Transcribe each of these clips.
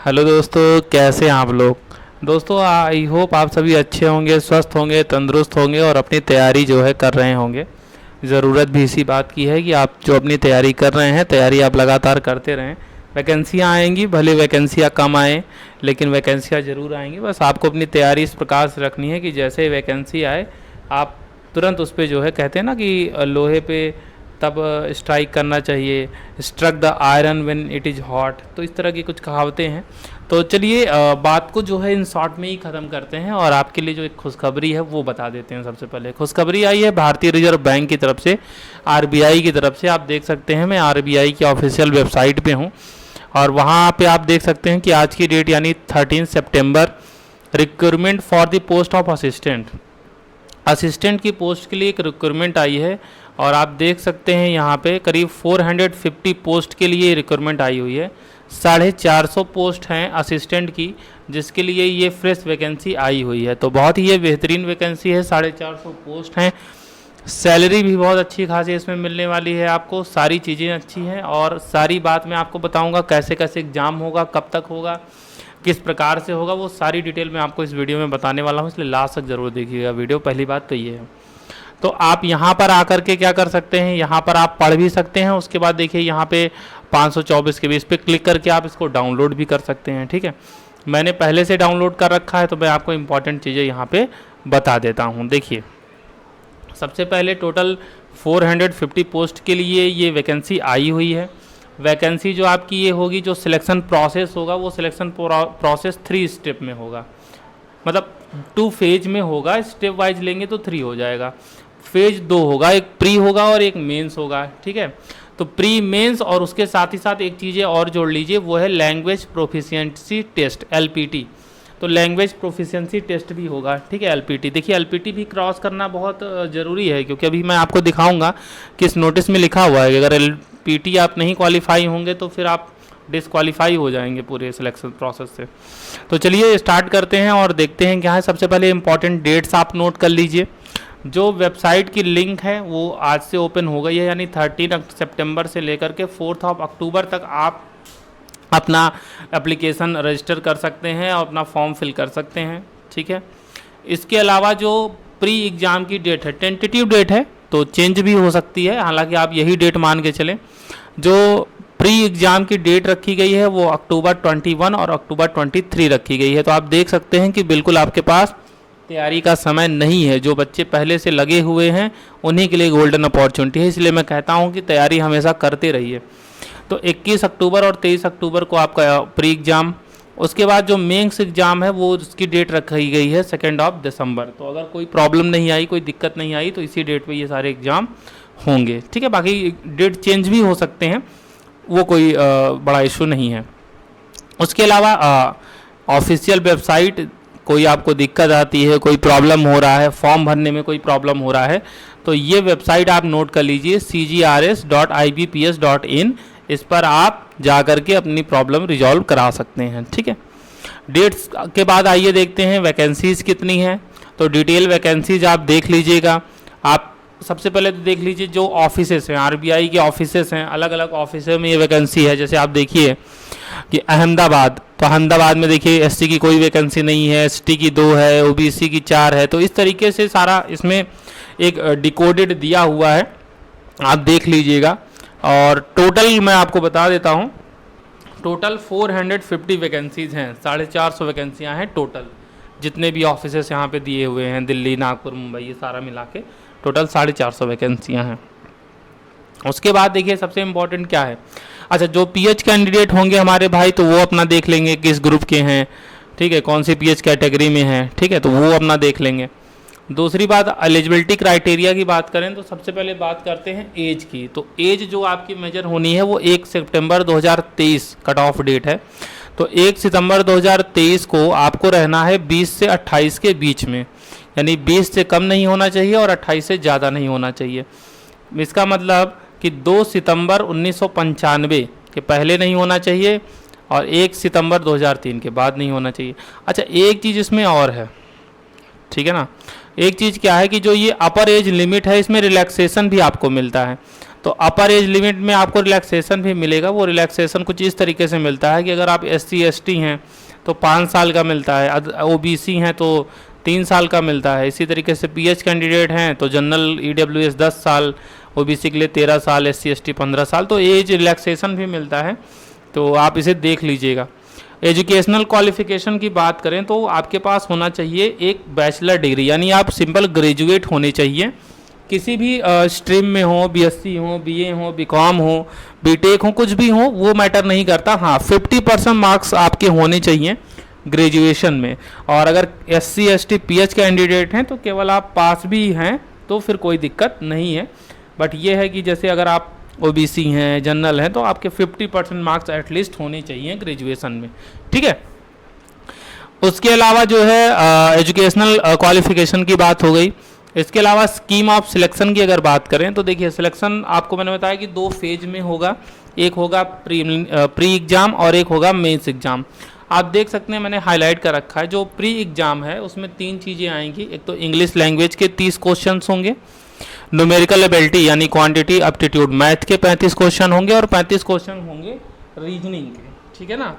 Hello दोस्तों, कैसे हैं आप लोग। दोस्तों, आई होप आप सभी अच्छे होंगे, स्वस्थ होंगे, तंदुरुस्त होंगे और अपनी तैयारी जो है कर रहे होंगे। ज़रूरत भी इसी बात की है कि आप जो अपनी तैयारी कर रहे हैं, तैयारी आप लगातार करते रहें। वैकेंसियाँ आएंगी, भले वैकेंसियाँ कम आएँ, लेकिन वैकेंसियाँ ज़रूर आएंगी। बस आपको अपनी तैयारी इस प्रकार से रखनी है कि जैसे ही वैकेंसी आए आप तुरंत उस पर जो है, कहते हैं ना कि लोहे पे तब स्ट्राइक करना चाहिए, struck the iron when it is hot. तो इस तरह की कुछ कहावतें हैं। तो चलिए बात को जो है इन शॉर्ट में ही ख़त्म करते हैं और आपके लिए जो एक खुशखबरी है वो बता देते हैं। सबसे पहले खुशखबरी आई है भारतीय रिजर्व बैंक की तरफ से, आरबीआई की तरफ से। आप देख सकते हैं मैं आरबीआई की ऑफिशियल वेबसाइट पे हूँ और वहाँ पे आप देख सकते हैं कि आज की डेट यानी 13 सितंबर, recruitment for the post of assistant की पोस्ट के लिए एक रिक्रूटमेंट आई है। और आप देख सकते हैं यहाँ पे करीब 450 पोस्ट के लिए रिक्रूटमेंट आई हुई है। 450 पोस्ट हैं असिस्टेंट की, जिसके लिए ये फ्रेश वैकेंसी आई हुई है। तो बहुत ही ये बेहतरीन वैकेंसी है, 450 पोस्ट हैं। सैलरी भी बहुत अच्छी खासी इसमें मिलने वाली है आपको। सारी चीज़ें अच्छी हैं और सारी बात मैं आपको बताऊंगा कैसे कैसे एग्ज़ाम होगा, कब तक होगा, किस प्रकार से होगा, वो सारी डिटेल मैं आपको इस वीडियो में बताने वाला हूँ, इसलिए लास्ट तक ज़रूर देखिएगा वीडियो। पहली बात तो ये है। तो आप यहाँ पर आकर के क्या कर सकते हैं, यहाँ पर आप पढ़ भी सकते हैं। उसके बाद देखिए यहाँ पे 524 के भी, इस पर क्लिक करके आप इसको डाउनलोड भी कर सकते हैं। ठीक है, मैंने पहले से डाउनलोड कर रखा है तो मैं आपको इंपॉर्टेंट चीज़ें यहाँ पे बता देता हूँ। देखिए, सबसे पहले टोटल 450 पोस्ट के लिए ये वैकेंसी आई हुई है। वैकेंसी जो आपकी ये होगी, जो सिलेक्शन प्रोसेस होगा वो सिलेक्शन प्रोसेस 3 स्टेप में होगा, मतलब 2 फेज में होगा। स्टेप वाइज लेंगे तो 3 हो जाएगा। फेज 2 होगा, एक प्री होगा और एक मेंस होगा। ठीक है, तो प्री मेंस और उसके साथ ही साथ एक चीज़ें और जोड़ लीजिए, वो है लैंग्वेज प्रोफिशिएंसी टेस्ट, एलपीटी। तो लैंग्वेज प्रोफिशिएंसी टेस्ट भी होगा। ठीक है, एलपीटी। देखिए, एलपीटी भी क्रॉस करना बहुत ज़रूरी है, क्योंकि अभी मैं आपको दिखाऊंगा कि इस नोटिस में लिखा हुआ है कि अगर एलपीटी आप नहीं क्वालिफाई होंगे तो फिर आप डिसक्वालीफाई हो जाएंगे पूरे सिलेक्शन प्रोसेस से। तो चलिए स्टार्ट करते हैं और देखते हैं क्या है। सबसे पहले इंपॉर्टेंट डेट्स आप नोट कर लीजिए। जो वेबसाइट की लिंक है वो आज से ओपन हो गई है, यानी 13 सितंबर से लेकर के 4 अक्टूबर तक आप अपना एप्लीकेशन रजिस्टर कर सकते हैं और अपना फॉर्म फिल कर सकते हैं। ठीक है, इसके अलावा जो प्री एग्ज़ाम की डेट है, टेंटेटिव डेट है तो चेंज भी हो सकती है, हालांकि आप यही डेट मान के चलें। जो प्री एग्ज़ाम की डेट रखी गई है वो अक्टूबर 21 और अक्टूबर 23 रखी गई है। तो आप देख सकते हैं कि बिल्कुल आपके पास तैयारी का समय नहीं है। जो बच्चे पहले से लगे हुए हैं उन्हीं के लिए गोल्डन अपॉर्चुनिटी है, इसलिए मैं कहता हूं कि तैयारी हमेशा करते रहिए। तो 21 अक्टूबर और 23 अक्टूबर को आपका प्री एग्ज़ाम, उसके बाद जो मेंस एग्ज़ाम है वो उसकी डेट रखी गई है 2 दिसंबर। तो अगर कोई प्रॉब्लम नहीं आई, कोई दिक्कत नहीं आई तो इसी डेट पर ये सारे एग्ज़ाम होंगे। ठीक है, बाकी डेट चेंज भी हो सकते हैं, वो कोई बड़ा इशू नहीं है। उसके अलावा ऑफिशियल वेबसाइट, कोई आपको दिक्कत आती है, कोई प्रॉब्लम हो रहा है, फॉर्म भरने में कोई प्रॉब्लम हो रहा है, तो ये वेबसाइट आप नोट कर लीजिए, cgrs.ibps.in। इस पर आप जा कर के अपनी प्रॉब्लम रिजॉल्व करा सकते हैं। ठीक है, डेट्स के बाद आइए देखते हैं वैकेंसीज़ कितनी हैं। तो डिटेल वैकेंसीज आप देख लीजिएगा। आप सबसे पहले तो देख लीजिए जो ऑफिसेस हैं, आरबीआई के ऑफिसेस हैं, अलग अलग ऑफिसों में ये वैकेंसी है। जैसे आप देखिए कि अहमदाबाद, तो अहमदाबाद में देखिए एससी की कोई वैकेंसी नहीं है, एसटी की 2 है, ओबीसी की 4 है। तो इस तरीके से सारा इसमें एक डिकोडेड दिया हुआ है, आप देख लीजिएगा। और टोटल मैं आपको बता देता हूँ, टोटल 450 वैकेंसीज़ हैं, 450 वैकेंसियाँ हैं टोटल, जितने भी ऑफिसेस यहाँ पे दिए हुए हैं, दिल्ली, नागपुर, मुंबई, ये सारा मिला के टोटल 450 वैकेंसियाँ हैं। उसके बाद देखिए सबसे इम्पोर्टेंट क्या है। अच्छा, जो पीएच कैंडिडेट होंगे हमारे भाई, तो वो अपना देख लेंगे किस ग्रुप के हैं। ठीक है, कौन सी पीएच कैटेगरी में है। ठीक है, तो वो अपना देख लेंगे। दूसरी बात, एलिजिबिलिटी क्राइटेरिया की बात करें तो सबसे पहले बात करते हैं एज की। तो एज जो आपकी मेजर होनी है वो 1 सितंबर 2023 कट ऑफ डेट है। तो 1 सितंबर 2023 को आपको रहना है 20 से 28 के बीच में, यानी 20 से कम नहीं होना चाहिए और 28 से ज़्यादा नहीं होना चाहिए। इसका मतलब कि 2 सितंबर 1995 के पहले नहीं होना चाहिए और 1 सितंबर 2003 के बाद नहीं होना चाहिए। अच्छा, एक चीज़ इसमें और है, ठीक है ना, एक चीज़ क्या है कि जो ये अपर एज लिमिट है इसमें रिलैक्सेशन भी आपको मिलता है। तो अपर एज लिमिट में आपको रिलैक्सेशन भी मिलेगा। वो रिलैक्सेशन कुछ इस तरीके से मिलता है कि अगर आप SC ST हैं तो 5 साल का मिलता है, OBC हैं तो 3 साल का मिलता है। इसी तरीके से PH कैंडिडेट हैं तो जनरल EWS 10 साल, OBC के लिए 13 साल, SC ST 15 साल, तो एज रिलैक्सेशन भी मिलता है, तो आप इसे देख लीजिएगा। एजुकेशनल क्वालिफिकेशन की बात करें तो आपके पास होना चाहिए एक बैचलर डिग्री, यानी आप सिंपल ग्रेजुएट होने चाहिए, किसी भी स्ट्रीम में हो, BSc हो, BA हो, BCom हो, BTech हो, कुछ भी हो, वो मैटर नहीं करता। हाँ, 50% मार्क्स आपके होने चाहिए ग्रेजुएशन में। और अगर SC ST PH कैंडिडेट हैं तो केवल आप पास भी हैं तो फिर कोई दिक्कत नहीं है। बट ये है कि जैसे अगर आप OBC हैं, जनरल हैं, तो आपके 50% मार्क्स एटलीस्ट होने चाहिए ग्रेजुएशन में, ठीक है। उसके अलावा जो है एजुकेशनल क्वालिफिकेशन की बात हो गई। इसके अलावा स्कीम ऑफ सिलेक्शन की अगर बात करें तो देखिए, सिलेक्शन आपको मैंने बताया कि 2 फेज में होगा, एक होगा प्री एग्ज़ाम और एक होगा मेंस एग्ज़ाम। आप देख सकते हैं मैंने हाईलाइट कर रखा है, जो प्री एग्ज़ाम है उसमें 3 चीज़ें आएंगी। एक तो इंग्लिश लैंग्वेज के 30 क्वेश्चन होंगे, न्यूमेरिकल एबिलिटी यानी क्वांटिटी एप्टीट्यूड मैथ के 35 क्वेश्चन होंगे और 35 क्वेश्चन होंगे रीजनिंग के, ठीक है ना।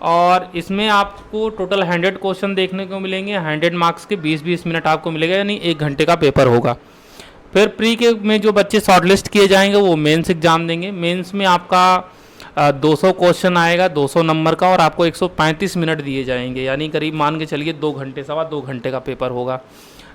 और इसमें आपको टोटल 100 क्वेश्चन देखने को मिलेंगे, 100 मार्क्स के 20-20 मिनट आपको मिलेगा, यानी 1 घंटे का पेपर होगा। फिर प्री के में जो बच्चे शॉर्टलिस्ट किए जाएंगे वो मेंस एग्जाम देंगे। मेंस में आपका 200 क्वेश्चन आएगा, 200 नंबर का, और आपको 135 मिनट दिए जाएंगे, यानी करीब मान के चलिए 2 घंटे, 2.25 घंटे का पेपर होगा,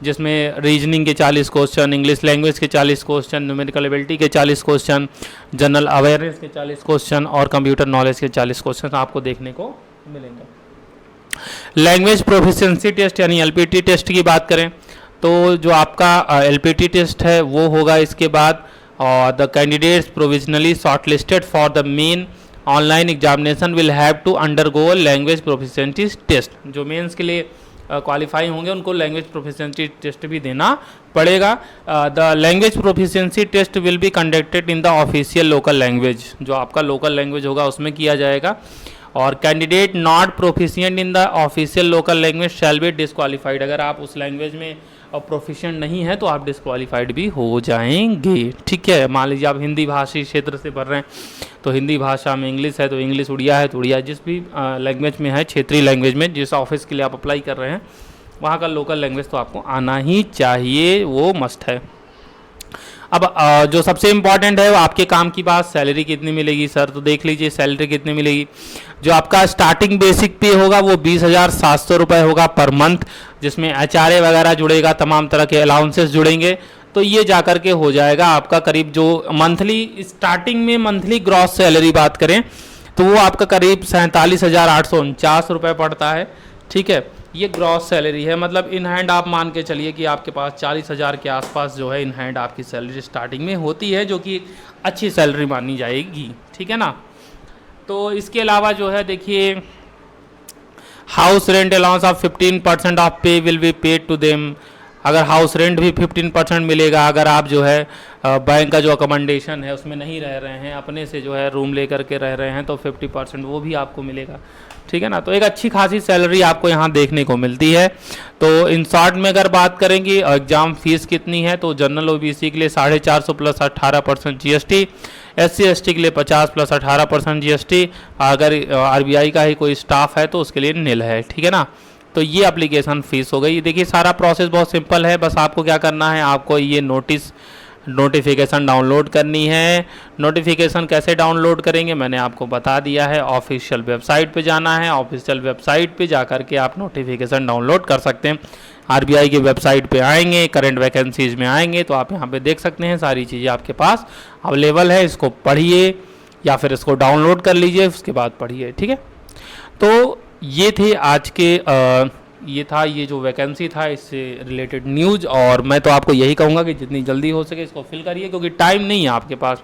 जिसमें रीजनिंग के 40 क्वेश्चन, इंग्लिश लैंग्वेज के 40 क्वेश्चन, न्यूमेरिकल एबिलिटी के 40 क्वेश्चन, जनरल अवेयरनेस के 40 क्वेश्चन और कंप्यूटर नॉलेज के 40 क्वेश्चन आपको देखने को मिलेंगे। लैंग्वेज प्रोफिशिएंसी टेस्ट यानी LPT टेस्ट की बात करें तो जो आपका LPT टेस्ट है वो होगा इसके बाद, और the candidates provisionally shortlisted for the main online examination will have to undergo language proficiency test. जो मेंस के लिए क्वालिफाई होंगे उनको लैंग्वेज प्रोफिशिएंसी टेस्ट भी देना पड़ेगा। The language proficiency test will be conducted in the official local language, जो आपका लोकल लैंग्वेज होगा उसमें किया जाएगा। और candidate not proficient in the official local language shall be disqualified. अगर आप उस लैंग्वेज में प्रोफिशिएंट नहीं है तो आप डिस्क्वालीफाइड भी हो जाएंगे, ठीक है। मान लीजिए आप हिंदी भाषी क्षेत्र से पढ़ रहे हैं तो हिंदी भाषा में इंग्लिश है तो इंग्लिश, उड़िया है तो उड़िया, जिस भी लैंग्वेज में है, क्षेत्रीय लैंग्वेज में, जिस ऑफिस के लिए आप अप्लाई कर रहे हैं वहाँ का लोकल लैंग्वेज तो आपको आना ही चाहिए, वो मस्ट है। अब जो सबसे इम्पॉर्टेंट है वो आपके काम की बात, सैलरी कितनी मिलेगी सर, तो देख लीजिए सैलरी कितनी मिलेगी। जो आपका स्टार्टिंग बेसिक पे होगा वो 20,700 रुपये होगा पर मंथ, जिसमें HRA वगैरह जुड़ेगा, तमाम तरह के अलाउंसेस जुड़ेंगे, तो ये जाकर के हो जाएगा आपका करीब, जो मंथली स्टार्टिंग में मंथली ग्रॉस सैलरी बात करें तो वो आपका करीब 47,849 रुपये पड़ता है, ठीक है। ये ग्रॉस सैलरी है, मतलब इन हैंड आप मान के चलिए कि आपके पास 40,000 के आसपास जो है इन हैंड आपकी सैलरी स्टार्टिंग में होती है, जो कि अच्छी सैलरी मानी जाएगी, ठीक है ना। तो इसके अलावा जो है देखिए, house rent allowance of 15% of pay will be paid to them. अगर हाउस रेंट भी 15% मिलेगा, अगर आप जो है बैंक का जो अकोमोडेशन है उसमें नहीं रह रहे हैं, अपने से जो है रूम ले करके रह रहे हैं, तो 50% वो भी आपको मिलेगा, ठीक है ना। तो एक अच्छी खासी सैलरी आपको यहाँ देखने को मिलती है। तो इन शॉर्ट में अगर बात करेंगे एग्ज़ाम फीस कितनी है, तो जनरल OBC के लिए 450 प्लस 18% GST, SC ST के लिए 50 प्लस 18% GST, अगर RBI का ही कोई स्टाफ है तो उसके लिए निल है, ठीक है ना। तो ये एप्लीकेशन फ़ीस हो गई। देखिए सारा प्रोसेस बहुत सिंपल है, बस आपको क्या करना है, आपको ये नोटिफिकेशन डाउनलोड करनी है। नोटिफिकेशन कैसे डाउनलोड करेंगे मैंने आपको बता दिया है, ऑफिशियल वेबसाइट पे जाना है, ऑफिशियल वेबसाइट पे जाकर के आप नोटिफिकेशन डाउनलोड कर सकते हैं। RBI की वेबसाइट पे आएंगे, करंट वैकेंसीज में आएंगे तो आप यहाँ पे देख सकते हैं सारी चीज़ें आपके पास अवेलेबल है। इसको पढ़िए या फिर इसको डाउनलोड कर लीजिए, उसके बाद पढ़िए, ठीक है। तो ये थे आज के ये जो वैकेंसी था इससे रिलेटेड न्यूज़, और मैं तो आपको यही कहूँगा कि जितनी जल्दी हो सके इसको फिल करिए, क्योंकि टाइम नहीं है आपके पास।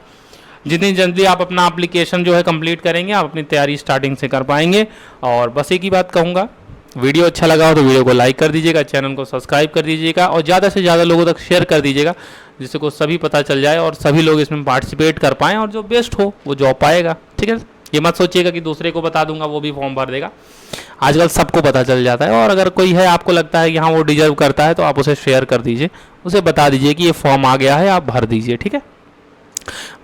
जितनी जल्दी आप अपना एप्लीकेशन जो है कंप्लीट करेंगे, आप अपनी तैयारी स्टार्टिंग से कर पाएंगे। और बस एक ही बात कहूँगा, वीडियो अच्छा लगा हो तो वीडियो को लाइक कर दीजिएगा, चैनल को सब्सक्राइब कर दीजिएगा और ज़्यादा से ज़्यादा लोगों तक शेयर कर दीजिएगा, जिससे को सभी पता चल जाए और सभी लोग इसमें पार्टिसिपेट कर पाएँ, और जो बेस्ट हो वो जॉब पाएगा, ठीक है। ये मत सोचिएगा कि दूसरे को बता दूंगा वो भी फॉर्म भर देगा, आजकल सबको पता चल जाता है। और अगर कोई है आपको लगता है कि हाँ वो डिजर्व करता है तो आप उसे शेयर कर दीजिए, उसे बता दीजिए कि ये फॉर्म आ गया है, आप भर दीजिए, ठीक है।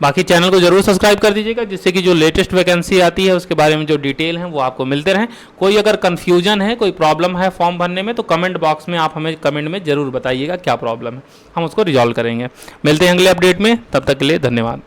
बाकी चैनल को जरूर सब्सक्राइब कर दीजिएगा, जिससे कि जो लेटेस्ट वैकेंसी आती है उसके बारे में जो डिटेल हैं वो आपको मिलते रहें। कोई अगर कन्फ्यूजन है, कोई प्रॉब्लम है फॉर्म भरने में, तो कमेंट बॉक्स में आप हमें कमेंट में ज़रूर बताइएगा क्या प्रॉब्लम है, हम उसको रिजॉल्व करेंगे। मिलते हैं अगले अपडेट में, तब तक के लिए धन्यवाद।